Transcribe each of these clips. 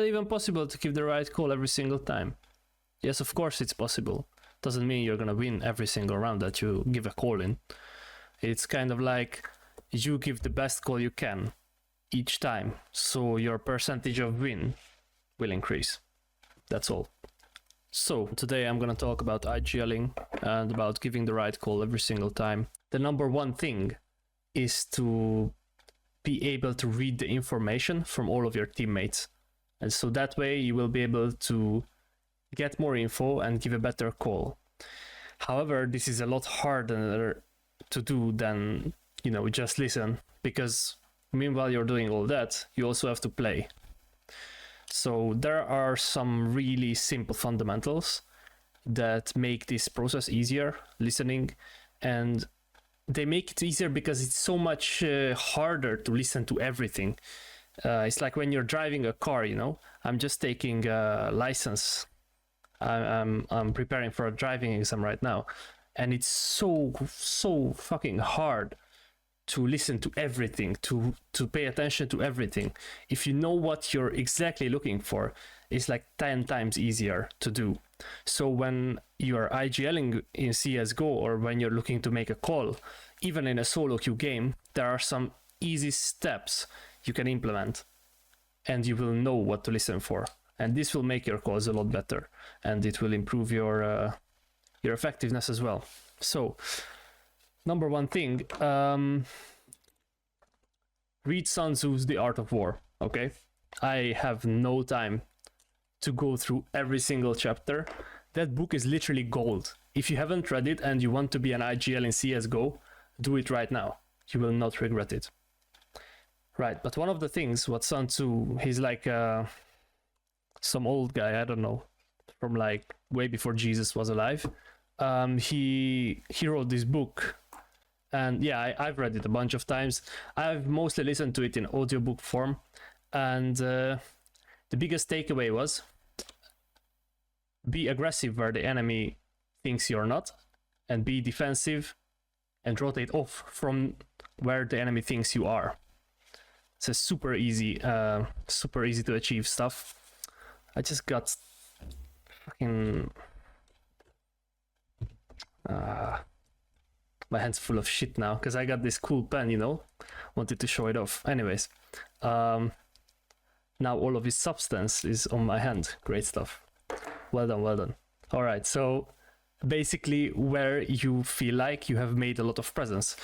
that even possible to give the right call every single time? Yes, of course it's possible. Doesn't mean you're gonna win every single round that you give a call in. It's kind of like you give the best call you can each time, so your percentage of win will increase. That's all. So today I'm gonna talk about IGLing and about giving the right call every single time. The number one thing is to be able to read the information from all of your teammates. And so that way you will be able to get more info and give a better call. However, this is a lot harder to do than, just listen, because meanwhile you're doing all that, you also have to play. So there are some really simple fundamentals that make this process easier, listening, and they make it easier because it's so much harder to listen to everything. It's like when you're driving a car, I'm just taking a license. I'm preparing for a driving exam right now, and it's so fucking hard to listen to everything, to pay attention to everything. If you know what you're exactly looking for, it's like 10 times easier to do. So when you're IGLing in CSGO, or when you're looking to make a call, even in a solo queue game, there are some easy steps you can implement, and you will know what to listen for. And this will make your calls a lot better, and it will improve your effectiveness as well. So, number one thing, read Sun Tzu's The Art of War, okay? I have no time to go through every single chapter. That book is literally gold. If you haven't read it and you want to be an IGL in CSGO, do it right now. You will not regret it. Right, but one of the things, what Sun Tzu, he's like some old guy, I don't know, from like way before Jesus was alive. He wrote this book, and yeah, I've read it a bunch of times. I've mostly listened to it in audiobook form, and the biggest takeaway was be aggressive where the enemy thinks you're not, and be defensive and rotate off from where the enemy thinks you are. It's a super easy to achieve stuff. I just got fucking my hand's full of shit now because I got this cool pen, wanted to show it off. Anyways, now all of his substance is on my hand. Great stuff. Well done. All right, so basically where you feel like you have made a lot of presence.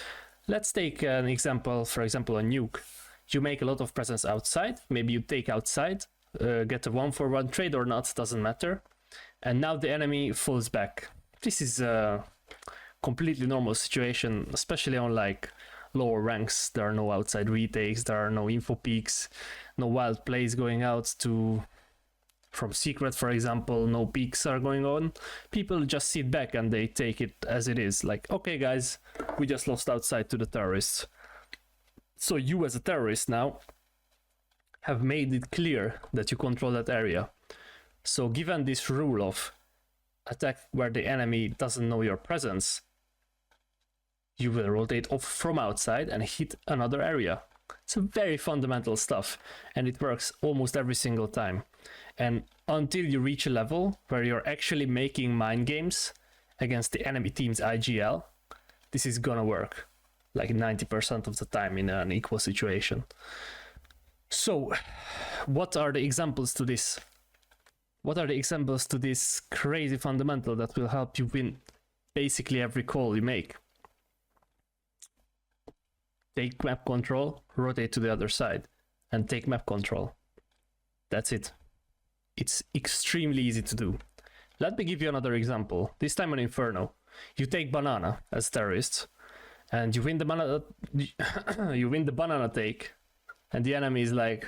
Let's take an example, for example, a nuke. You make a lot of presence outside, maybe you take outside, get a 1-for-1 trade or not, doesn't matter. And now the enemy falls back. This is a completely normal situation, especially on like lower ranks. There are no outside retakes, there are no info peaks, no wild plays going out from secret, for example, no peaks are going on. People just sit back and they take it as it is. Like, okay guys, we just lost outside to the terrorists. So you as a terrorist now have made it clear that you control that area. So given this rule of attack where the enemy doesn't know your presence, you will rotate off from outside and hit another area. It's a very fundamental stuff, and it works almost every single time. And until you reach a level where you're actually making mind games against the enemy team's IGL, this is gonna work like 90% of the time in an equal situation. So, what are the examples to this? What are the examples to this crazy fundamental that will help you win basically every call you make? Take map control, rotate to the other side, and take map control. That's it. It's extremely easy to do. Let me give you another example. This time on Inferno. You take banana as terrorists, and you win the banana take, and the enemy is like,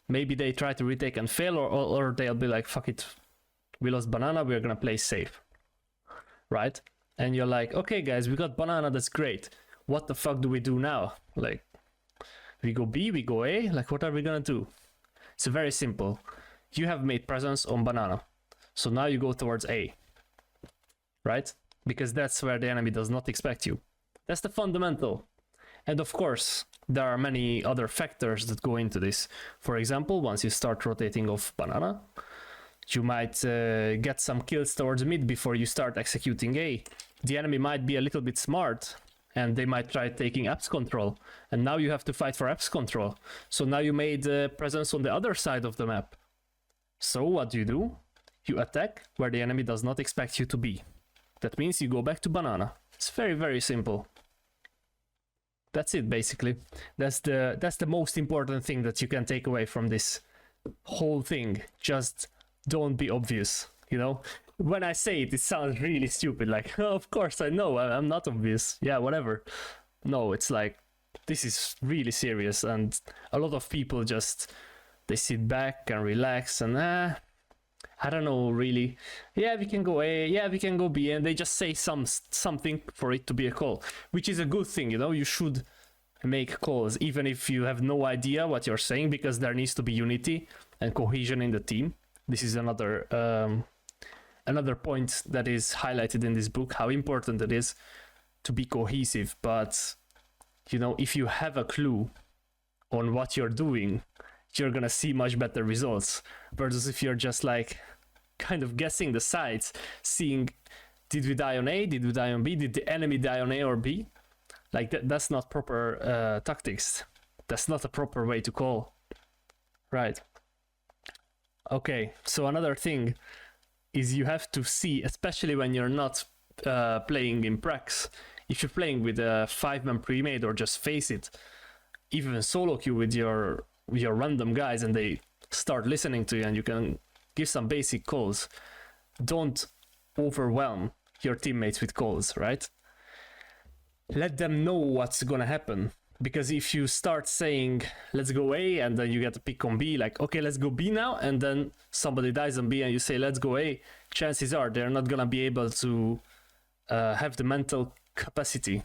maybe they try to retake and fail, or they'll be like, fuck it, we lost banana, we're gonna play safe, right? And you're like, okay guys, we got banana, that's great. What the fuck do we do now? Like, we go B, we go A, like what are we gonna do? It's very simple. You have made presence on banana, so now you go towards A, right? Because that's where the enemy does not expect you. That's the fundamental. And of course, there are many other factors that go into this. For example, once you start rotating off banana, you might get some kills towards mid before you start executing A. The enemy might be a little bit smart, and they might try taking apps control, and now you have to fight for apps control. So now you made a presence on the other side of the map. So what do? You attack where the enemy does not expect you to be. That means you go back to banana. It's very, very simple. That's it, basically. That's the most important thing that you can take away from this whole thing. Just don't be obvious, you know? When I say it, it sounds really stupid, like, oh, of course I know, I'm not obvious. Yeah, whatever. No, it's like, this is really serious, and a lot of people just, they sit back and relax and, I don't know, really. Yeah, we can go A, yeah, we can go B, and they just say something for it to be a call, which is a good thing, you know? You should make calls, even if you have no idea what you're saying, because there needs to be unity and cohesion in the team. This is another point that is highlighted in this book, how important it is to be cohesive. But, you know, if you have a clue on what you're doing, you're gonna see much better results, versus if you're just like kind of guessing the sides, seeing, did we die on A, did we die on B, did the enemy die on A or B? Like that's not proper tactics. That's not a proper way to call. Right. Okay, so another thing is you have to see, especially when you're not playing in pracs, if you're playing with a 5-man pre-made or just face it, even solo queue with your random guys and they start listening to you and you can give some basic calls, don't overwhelm your teammates with calls, right? Let them know what's gonna happen. Because if you start saying, let's go A, and then you get a pick on B, like, okay, let's go B now, and then somebody dies on B and you say, let's go A, chances are they're not gonna be able to have the mental capacity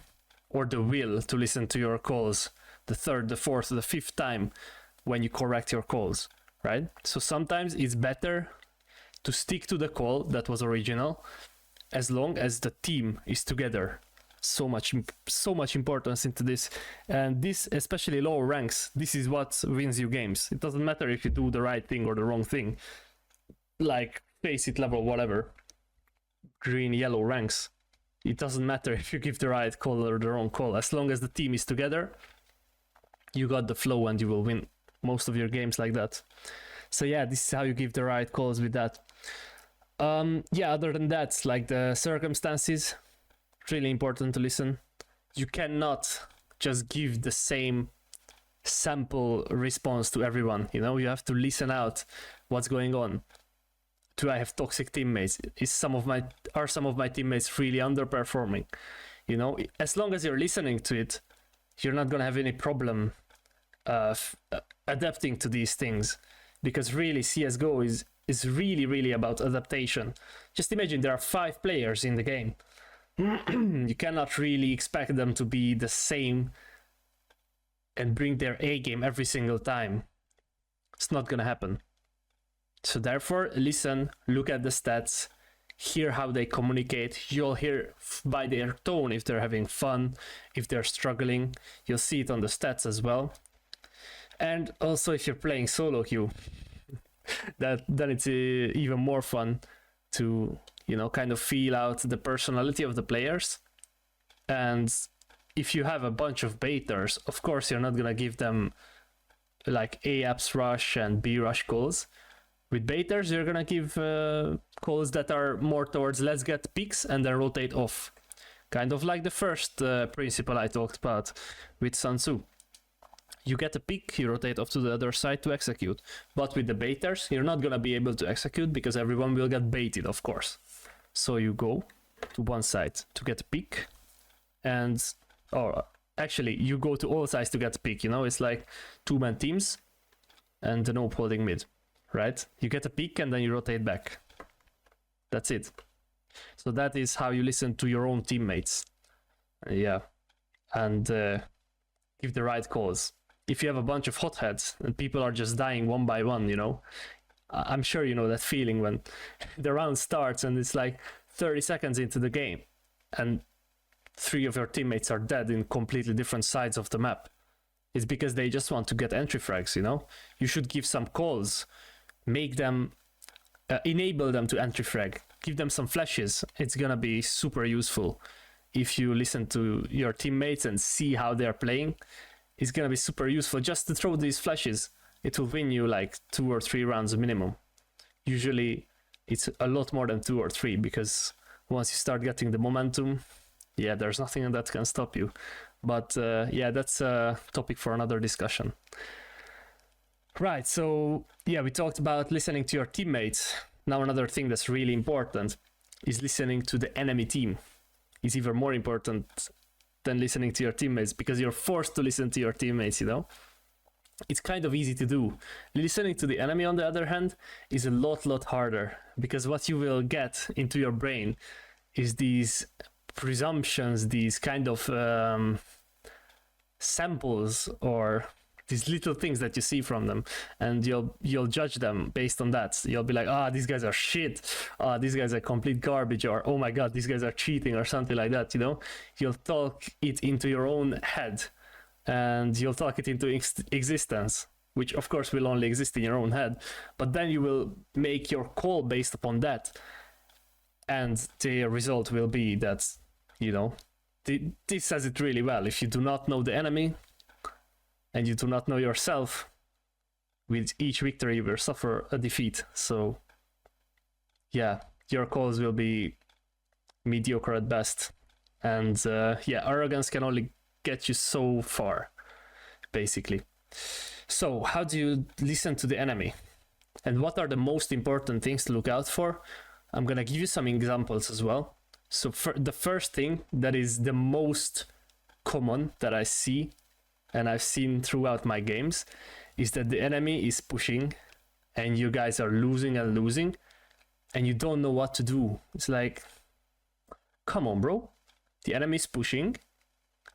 or the will to listen to your calls the third, the fourth, the fifth time when you correct your calls, right? So sometimes it's better to stick to the call that was original as long as the team is together. So much importance into this, and this, especially lower ranks, this is what wins you games. It doesn't matter if you do the right thing or the wrong thing, like face it level, whatever, green, yellow ranks. It doesn't matter if you give the right call or the wrong call. As long as the team is together, you got the flow and you will win most of your games like that. So yeah, this is how you give the right calls with that. Yeah, other than that, like the circumstances, really important to listen. You cannot just give the same sample response to everyone, you know? You have to listen out what's going on. Do I have toxic teammates? Are some of my teammates really underperforming? You know, as long as you're listening to it, you're not gonna have any problem adapting to these things, because really CSGO is really about adaptation. Just imagine there are 5 players in the game. You cannot really expect them to be the same and bring their A game every single time. It's not gonna happen. So therefore, listen, look at the stats, hear how they communicate. You'll hear by their tone if they're having fun, if they're struggling. You'll see it on the stats as well. And also if you're playing solo queue, then it's even more fun to, you know, kind of feel out the personality of the players. And if you have a bunch of baiters, of course you're not gonna give them like A apps rush and B rush calls. With baiters, you're gonna give calls that are more towards let's get picks and then rotate off. Kind of like the first principle I talked about with Sun Tzu. You get a pick, you rotate off to the other side to execute. But with the baiters, you're not gonna be able to execute because everyone will get baited, of course. So you go to one side to get a pick, or actually you go to all sides to get a pick, you know, it's like 2-man teams and the nope holding mid, right? You get a pick and then you rotate back. That's it. So that is how you listen to your own teammates. Yeah. And give the right calls. If you have a bunch of hotheads and people are just dying one by one, you know, I'm sure you know that feeling when the round starts and it's like 30 seconds into the game and 3 of your teammates are dead in completely different sides of the map. It's because they just want to get entry frags, you know? You should give some calls, make them, enable them to entry frag, give them some flashes. It's gonna be super useful. If you listen to your teammates and see how they're playing, it's gonna be super useful just to throw these flashes. It will win you like 2 or 3 rounds minimum. Usually it's a lot more than 2 or 3, because once you start getting the momentum, yeah, there's nothing that can stop you. But yeah, that's a topic for another discussion. Right, so yeah, we talked about listening to your teammates. Now another thing that's really important is listening to the enemy team. It's even more important than listening to your teammates, because you're forced to listen to your teammates, you know? It's kind of easy to do. Listening to the enemy, on the other hand, is a lot harder, because what you will get into your brain is these presumptions, these kind of samples, or these little things that you see from them, and you'll judge them based on that. You'll be like, these guys are shit, these guys are complete garbage, or oh my god, these guys are cheating, or something like that, you know? You'll talk it into your own head, and you'll talk it into existence, which of course will only exist in your own head, but then you will make your call based upon that, and the result will be that, you know, this says it really well. If you do not know the enemy, and you do not know yourself, with each victory you will suffer a defeat. So yeah, your calls will be mediocre at best, and yeah, arrogance can only get you so far, basically. So how do you listen to the enemy, and what are the most important things to look out for? I'm gonna give you some examples as well. So for the first thing that is the most common that I see, and I've seen throughout my games, is that the enemy is pushing and you guys are losing and losing, and you don't know what to do. It's like, come on, bro. The enemy is pushing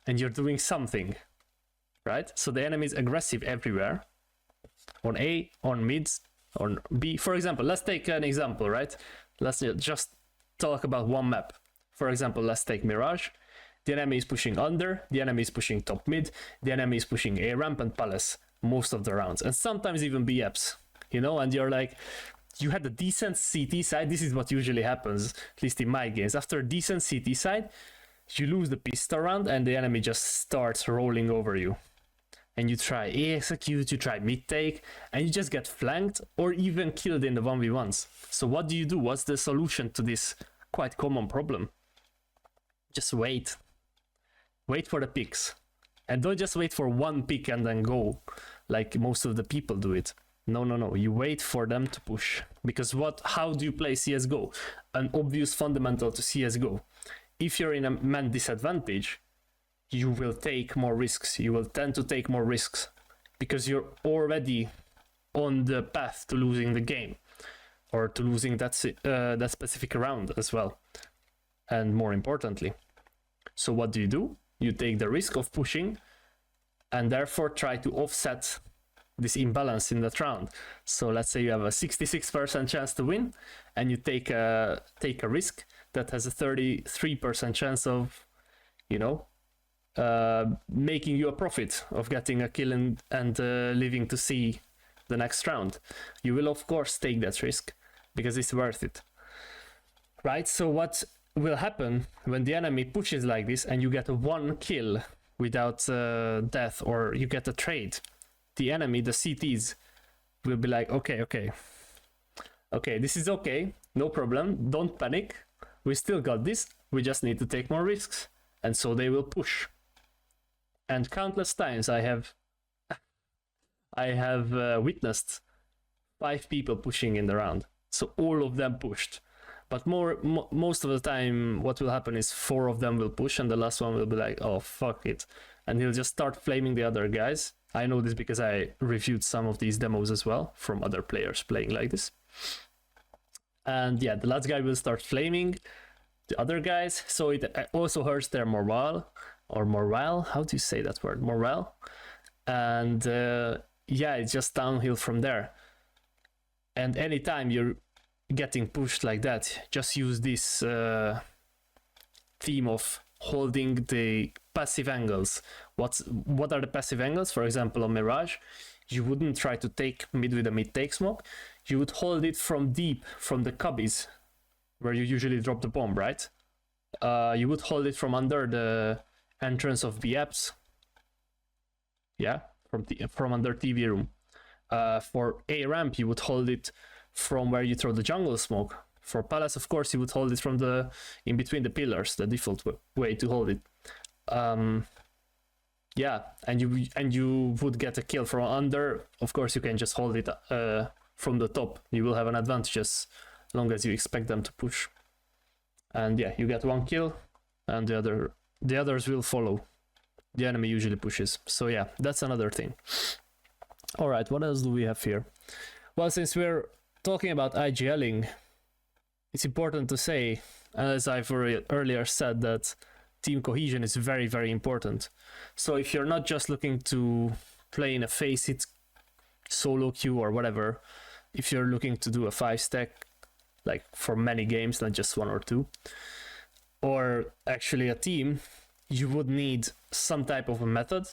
and you're doing something, right? So the enemy is aggressive everywhere, on A, on mids, on B. For example, let's take an example, right? Let's just talk about one map. For example, let's take Mirage. The enemy is pushing under, the enemy is pushing top mid, the enemy is pushing A ramp and palace most of the rounds, and sometimes even BFs, you know, and you're like, you had a decent CT side. This is what usually happens, at least in my games. After a decent CT side, you lose the pistol round and the enemy just starts rolling over you. And you try A execute, you try mid take, and you just get flanked or even killed in the 1v1s. So what do you do? What's the solution to this quite common problem? Just wait. Wait for the picks. And don't just wait for one pick and then go, like most of the people do it. No. You wait for them to push. Because how do you play CSGO? An obvious fundamental to CSGO. If you're in a man disadvantage, you will take more risks. You will tend to take more risks because you're already on the path to losing the game, or to losing that specific round as well. And more importantly, so what do? You take the risk of pushing and therefore try to offset this imbalance in that round. So let's say you have a 66% chance to win, and you take a risk that has a 33% chance of, you know, making you a profit, of getting a kill and living to see the next round. You will of course take that risk because it's worth it, right? So what will happen when the enemy pushes like this and you get a 1 kill without death, or you get a trade? The enemy, the CTs, will be like, okay, this is okay, no problem, don't panic, we still got this, we just need to take more risks. And so they will push. And countless times I have witnessed 5 people pushing in the round. So all of them pushed. But most of the time, what will happen is 4 of them will push, and the last one will be like, oh, fuck it. And he'll just start flaming the other guys. I know this because I reviewed some of these demos as well from other players playing like this. And yeah, the last guy will start flaming the other guys. So it also hurts their morale, or morale. How do you say that word? Morale. And yeah, it's just downhill from there. And anytime you're getting pushed like that, just use this theme of holding the passive angles. What are the passive angles? For example, on Mirage, you wouldn't try to take mid with a mid-take smoke. You would hold it from deep, from the cubbies, where you usually drop the bomb, right? You would hold it from under the entrance of B apps. Yeah, from under TV room. For A ramp, you would hold it from where you throw the jungle smoke. For Palace, of course, you would hold it from the in between the pillars, the default way to hold it. Yeah, and you would get a kill from under. Of course, you can just hold it from the top. You will have an advantage as long as you expect them to push. And yeah, you get one kill, and the others will follow. The enemy usually pushes. So yeah, that's another thing. All right, what else do we have here? Well, since we're talking about IGLing, it's important to say, as I've earlier said, that team cohesion is very, very important. So if you're not just looking to play in a face-it solo queue or whatever, if you're looking to do a 5-stack, like for many games, not just 1 or 2, or actually a team, you would need some type of a method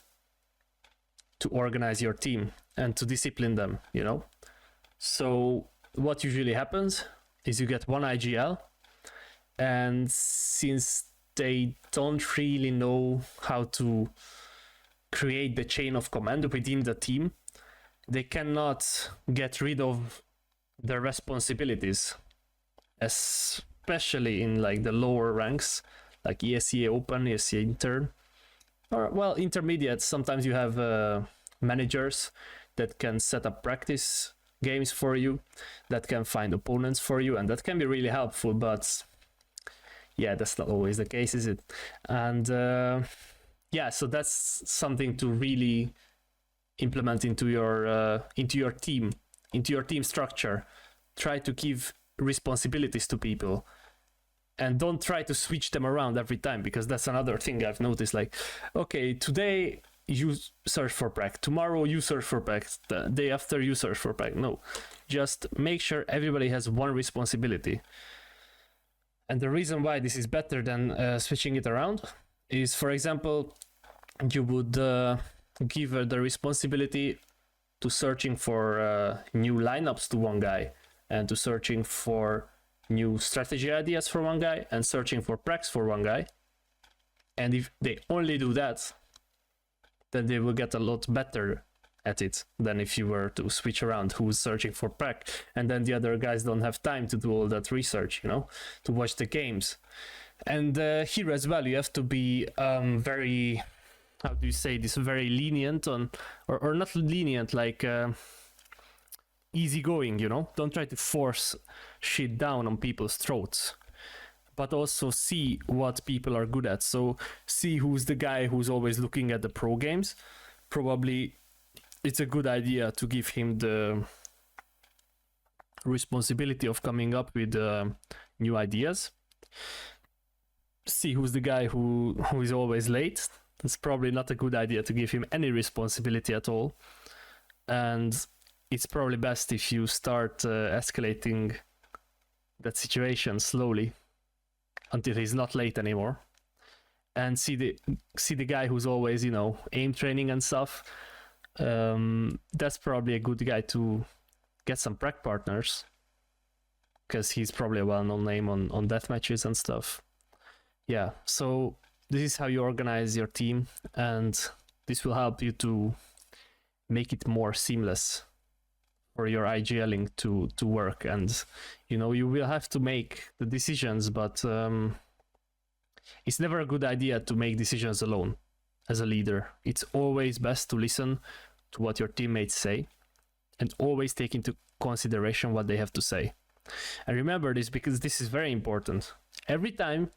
to organize your team and to discipline them, you know? So what usually happens is you get one IGL, and since they don't really know how to create the chain of command within the team, they cannot get rid of their responsibilities, especially in like the lower ranks, like ESEA Open, ESEA Intern, or well, intermediate. Sometimes you have managers that can set up practice games for you, that can find opponents for you, and that can be really helpful, but yeah, that's not always the case, is it? And yeah, so that's something to really implement into your team structure. Try to give responsibilities to people, and don't try to switch them around every time, because that's another thing I've noticed. Like, okay, today you search for prac, tomorrow you search for prac, the day after you search for prac. No, just make sure everybody has one responsibility. And the reason why this is better than switching it around is, for example, you would give the responsibility to searching for new lineups to one guy, and to searching for new strategy ideas for one guy, and searching for pracs for one guy. And if they only do that, then they will get a lot better at it than if you were to switch around who's searching for prac, and then the other guys don't have time to do all that research, you know, to watch the games. And here as well, you have to be very, how do you say this, very lenient on, or not lenient, like easygoing, you know. Don't try to force shit down on people's throats, but also see what people are good at. So see who's the guy who's always looking at the pro games. Probably it's a good idea to give him the responsibility of coming up with new ideas. See who's the guy who is always late. It's probably not a good idea to give him any responsibility at all. And it's probably best if you start escalating that situation slowly until he's not late anymore. And see the guy who's always, you know, aim training and stuff. That's probably a good guy to get some prac partners, because he's probably a well-known name on deathmatches and stuff. Yeah, so this is how you organize your team, and this will help you to make it more seamless for your IGLing to work. And you know, you will have to make the decisions, but it's never a good idea to make decisions alone as a leader. It's always best to listen to what your teammates say and always take into consideration what they have to say. And remember this, because this is very important. Every time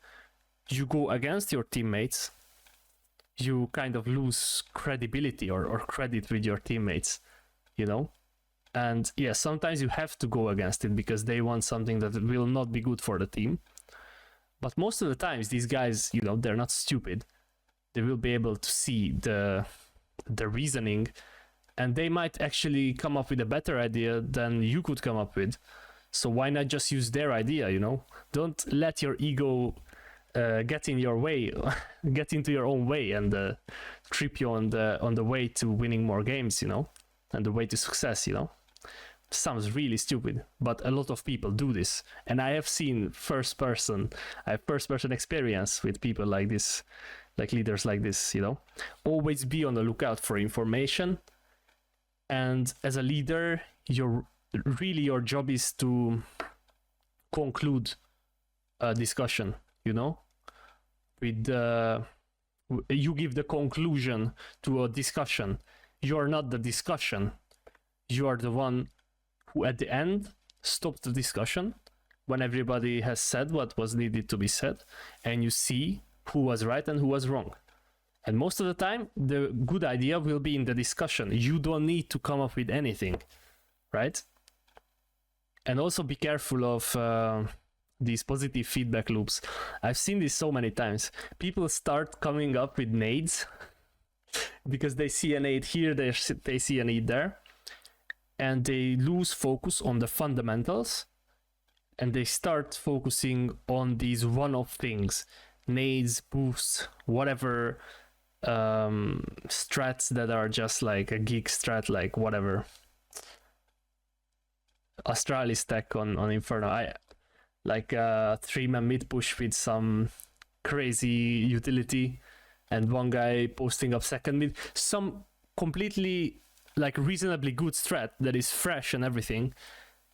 you go against your teammates, you kind of lose credibility or credit with your teammates, you know? And yeah, sometimes you have to go against it because they want something that will not be good for the team. But most of the times, these guys, you know, they're not stupid. They will be able to see the reasoning, and they might actually come up with a better idea than you could come up with. So why not just use their idea, you know? Don't let your ego get in your way, get into your own way, and trip you on the way to winning more games, you know, and the way to success, you know. Sounds really stupid, but a lot of people do this, and I have seen first person experience with people like this, like leaders like this, you know. Always be on the lookout for information, and as a leader, your job is to conclude a discussion, you know, with you give the conclusion to a discussion. You're not the discussion, you are the one who at the end stops the discussion when everybody has said what was needed to be said, and you see who was right and who was wrong. And most of the time, the good idea will be in the discussion. You don't need to come up with anything, right? And also be careful of these positive feedback loops. I've seen this so many times. People start coming up with nades because they see a nade here, they see a nade there, and they lose focus on the fundamentals, and they start focusing on these one-off things, nades, boosts, whatever, strats that are just like a geek strat, like whatever. Astralis tech on Inferno, I like a 3-man mid push with some crazy utility, and one guy posting up second mid, some completely like reasonably good strat that is fresh and everything,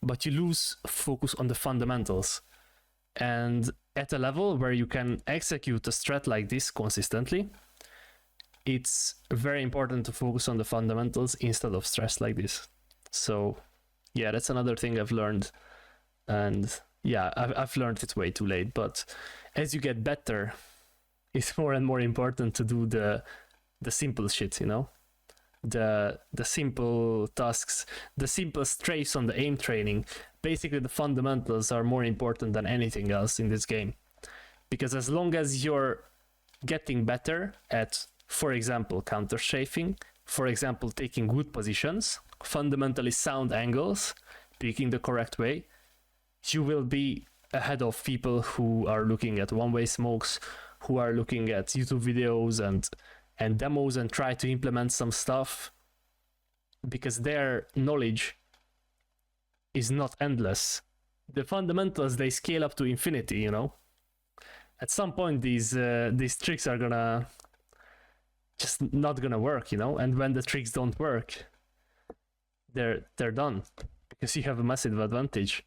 but you lose focus on the fundamentals. And at a level where you can execute a strat like this consistently, it's very important to focus on the fundamentals instead of stress like this. So yeah, that's another thing I've learned, and yeah, I've learned it way too late, but as you get better, it's more and more important to do the simple shit, you know, the simple tasks, the simple strays on the aim training. Basically, the fundamentals are more important than anything else in this game, because as long as you're getting better at, for example, counter strafing, for example, taking good positions, fundamentally sound angles, picking the correct way, you will be ahead of people who are looking at one-way smokes, who are looking at YouTube videos and demos and try to implement some stuff, because their knowledge is not endless. The fundamentals, they scale up to infinity, you know. At some point, these tricks are gonna just not gonna work, you know. And when the tricks don't work, they're done, because you have a massive advantage.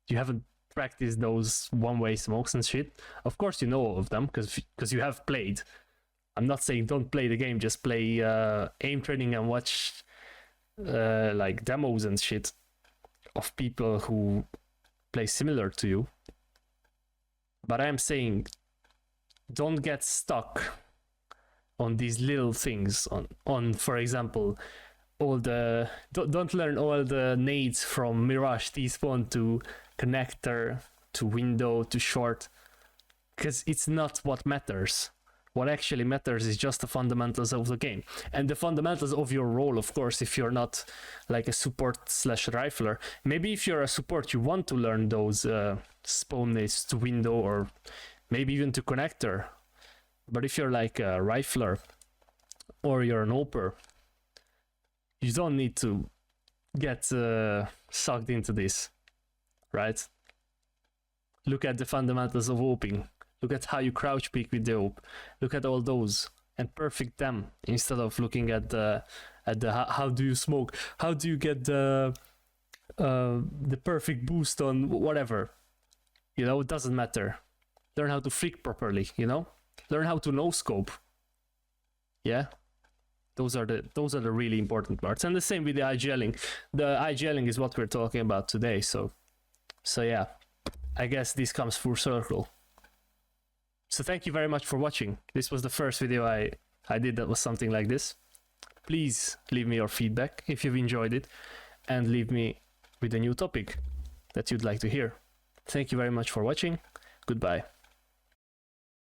You haven't practiced those one-way smokes and shit. Of course, you know all of them because you have played. I'm not saying don't play the game, just play aim training and watch like demos and shit of people who play similar to you. But I'm saying don't get stuck on these little things, on for example, don't learn all the nades from Mirage T-Spawn to connector to window to short, because it's not what matters. What actually matters is just the fundamentals of the game and the fundamentals of your role. Of course, if you're not like a support / rifler, maybe if you're a support, you want to learn those spawn nades to window or maybe even to connector. But if you're like a rifler or you're an oper, you don't need to get sucked into this, right? Look at the fundamentals of oping. Look at how you crouch peek with the op. Look at all those and perfect them instead of looking at the how do you smoke, how do you get the perfect boost on whatever. You know, it doesn't matter. Learn how to flick properly. You know, learn how to no scope. Yeah. Those are the really important parts. And the same with the IGLing. The IGLing is what we're talking about today. So yeah, I guess this comes full circle. So thank you very much for watching. This was the first video I did that was something like this. Please leave me your feedback if you've enjoyed it, and leave me with a new topic that you'd like to hear. Thank you very much for watching. Goodbye.